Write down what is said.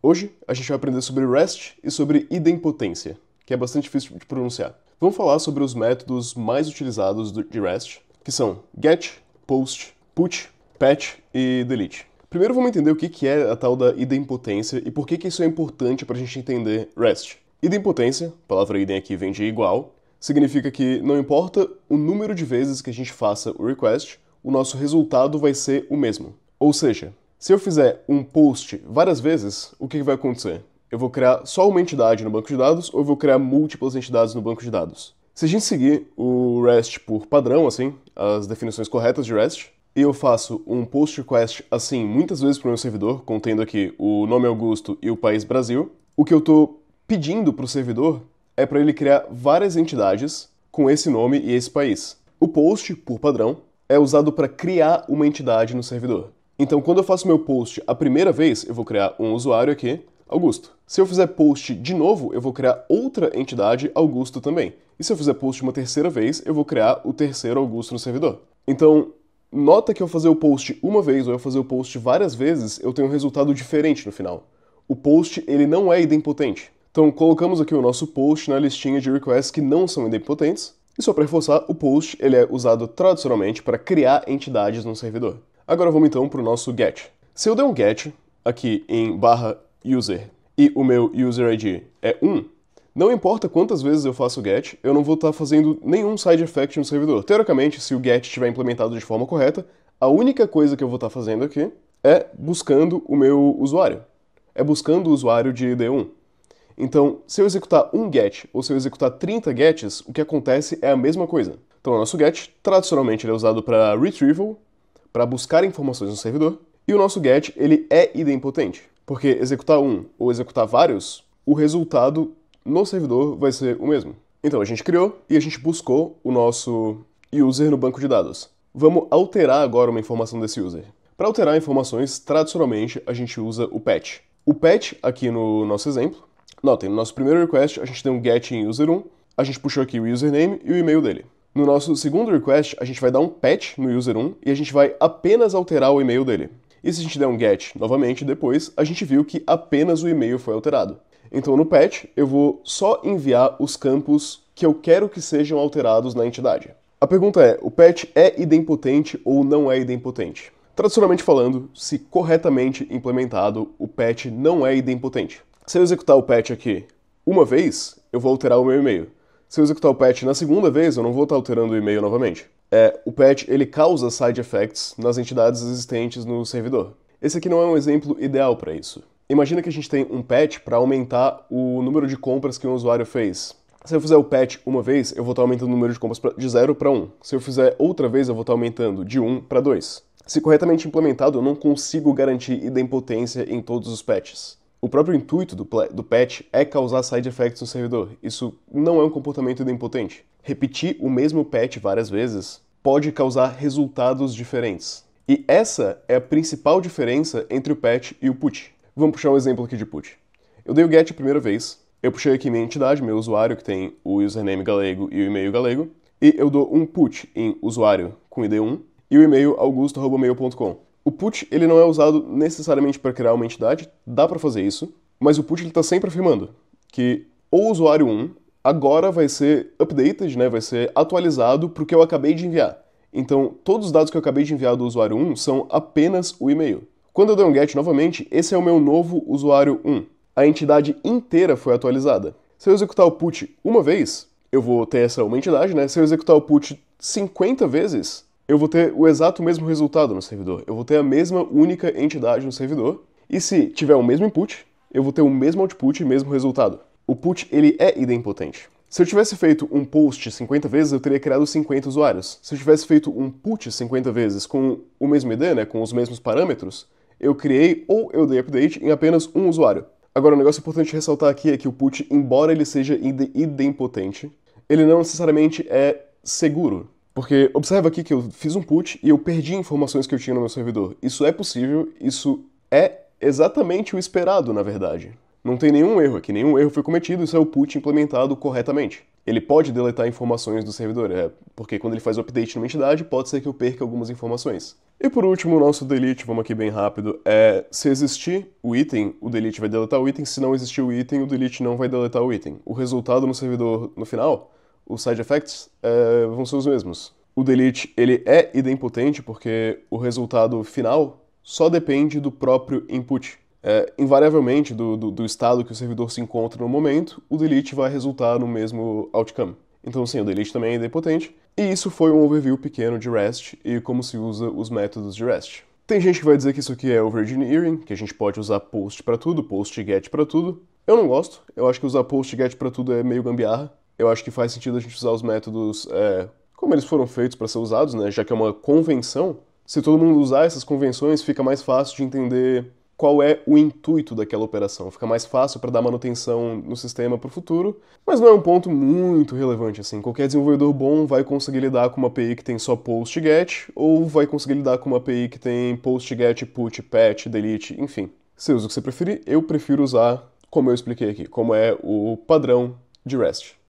Hoje a gente vai aprender sobre REST e sobre idempotência, que é bastante difícil de pronunciar. Vamos falar sobre os métodos mais utilizados de REST, que são GET, POST, PUT, PATCH e DELETE. Primeiro vamos entender o que é a tal da idempotência e por que isso é importante para a gente entender REST. Idempotência, a palavra idem aqui vem de igual, significa que não importa o número de vezes que a gente faça o request, o nosso resultado vai ser o mesmo. Ou seja, se eu fizer um post várias vezes, o que vai acontecer? Eu vou criar só uma entidade no banco de dados ou eu vou criar múltiplas entidades no banco de dados? Se a gente seguir o REST por padrão, assim, as definições corretas de REST, e eu faço um post request assim muitas vezes para o meu servidor, contendo aqui o nome Augusto e o país Brasil, o que eu estou pedindo para o servidor é para ele criar várias entidades com esse nome e esse país. O post, por padrão, é usado para criar uma entidade no servidor. Então, quando eu faço meu post a primeira vez, eu vou criar um usuário aqui, Augusto. Se eu fizer post de novo, eu vou criar outra entidade, Augusto também. E se eu fizer post uma terceira vez, eu vou criar o terceiro Augusto no servidor. Então, nota que eu fazer o post uma vez ou eu fazer o post várias vezes, eu tenho um resultado diferente no final. O post, ele não é idempotente. Então, colocamos aqui o nosso post na listinha de requests que não são idempotentes. E só para reforçar, o post ele é usado tradicionalmente para criar entidades no servidor. Agora vamos então para o nosso GET. Se eu der um GET aqui em /user e o meu user ID é 1, não importa quantas vezes eu faço o GET, eu não vou estar fazendo nenhum side effect no servidor. Teoricamente, se o GET estiver implementado de forma correta, a única coisa que eu vou estar fazendo aqui é buscando o meu usuário. É buscando o usuário de ID1. Então, se eu executar um GET ou se eu executar 30 GETs, o que acontece é a mesma coisa. Então, o nosso GET, tradicionalmente, ele é usado para retrieval, para buscar informações no servidor, e o nosso GET ele é idempotente, porque executar um ou executar vários, o resultado no servidor vai ser o mesmo. Então a gente criou e a gente buscou o nosso user no banco de dados. Vamos alterar agora uma informação desse user. Para alterar informações, tradicionalmente a gente usa o patch. O patch, aqui no nosso exemplo, notem, no nosso primeiro request a gente tem um get em user1, a gente puxou aqui o username e o e-mail dele. No nosso segundo request, a gente vai dar um patch no user1 e a gente vai apenas alterar o e-mail dele. E se a gente der um get novamente depois, a gente viu que apenas o e-mail foi alterado. Então no patch, eu vou só enviar os campos que eu quero que sejam alterados na entidade. A pergunta é, o patch é idempotente ou não é idempotente? Tradicionalmente falando, se corretamente implementado, o patch não é idempotente. Se eu executar o patch aqui uma vez, eu vou alterar o meu e-mail. Se eu executar o patch na segunda vez, eu não vou estar alterando o e-mail novamente. O patch ele causa side effects nas entidades existentes no servidor. Esse aqui não é um exemplo ideal para isso. Imagina que a gente tem um patch para aumentar o número de compras que um usuário fez. Se eu fizer o patch uma vez, eu vou estar aumentando o número de compras de 0 para 1. Se eu fizer outra vez, eu vou estar aumentando de 1 para 2. Se corretamente implementado, eu não consigo garantir idempotência em todos os patches. O próprio intuito do patch é causar side effects no servidor. Isso não é um comportamento idempotente. Repetir o mesmo patch várias vezes pode causar resultados diferentes. E essa é a principal diferença entre o patch e o put. Vamos puxar um exemplo aqui de put. Eu dei o get a primeira vez, eu puxei aqui minha entidade, meu usuário, que tem o username galego e o e-mail galego, e eu dou um put em usuário com ID1 e o e-mail augusto@mail.com. O put ele não é usado necessariamente para criar uma entidade, dá para fazer isso, mas o put está sempre afirmando que o usuário 1 agora vai ser updated, né, vai ser atualizado para o que eu acabei de enviar. Então, todos os dados que eu acabei de enviar do usuário 1 são apenas o e-mail. Quando eu der um get novamente, esse é o meu novo usuário 1. A entidade inteira foi atualizada. Se eu executar o put uma vez, eu vou ter essa uma entidade, né? Se eu executar o put 50 vezes, eu vou ter o exato mesmo resultado no servidor. Eu vou ter a mesma única entidade no servidor. E se tiver o mesmo input, eu vou ter o mesmo output e o mesmo resultado. O put, ele é idempotente. Se eu tivesse feito um post 50 vezes, eu teria criado 50 usuários. Se eu tivesse feito um put 50 vezes com o mesmo ID, né, com os mesmos parâmetros, eu criei ou eu dei update em apenas um usuário. Agora, um negócio importante ressaltar aqui é que o put, embora ele seja idempotente, ele não necessariamente é seguro. Porque observa aqui que eu fiz um put e eu perdi informações que eu tinha no meu servidor. Isso é possível, isso é exatamente o esperado, na verdade. Não tem nenhum erro aqui, nenhum erro foi cometido, isso é o put implementado corretamente. Ele pode deletar informações do servidor, porque quando ele faz o update numa entidade, pode ser que eu perca algumas informações. E por último, o nosso delete, vamos aqui bem rápido, se existir o item, o delete vai deletar o item, se não existir o item, o delete não vai deletar o item. O resultado no servidor, no final, os side effects, vão ser os mesmos. O delete, ele é idempotente porque o resultado final só depende do próprio input. Invariavelmente, do estado que o servidor se encontra no momento, o delete vai resultar no mesmo outcome. Então, sim, o delete também é idempotente. E isso foi um overview pequeno de REST e como se usa os métodos de REST. Tem gente que vai dizer que isso aqui é overengineering, que a gente pode usar post para tudo, post e get para tudo. Eu não gosto. Eu acho que usar post e get para tudo é meio gambiarra. Eu acho que faz sentido a gente usar os métodos como eles foram feitos para ser usados, né? Já que é uma convenção. Se todo mundo usar essas convenções, fica mais fácil de entender qual é o intuito daquela operação. Fica mais fácil para dar manutenção no sistema para o futuro, mas não é um ponto muito relevante assim. Qualquer desenvolvedor bom vai conseguir lidar com uma API que tem só post e get, ou vai conseguir lidar com uma API que tem post, get, put, patch, delete, enfim. Você usa o que você preferir, eu prefiro usar como eu expliquei aqui, como é o padrão de REST.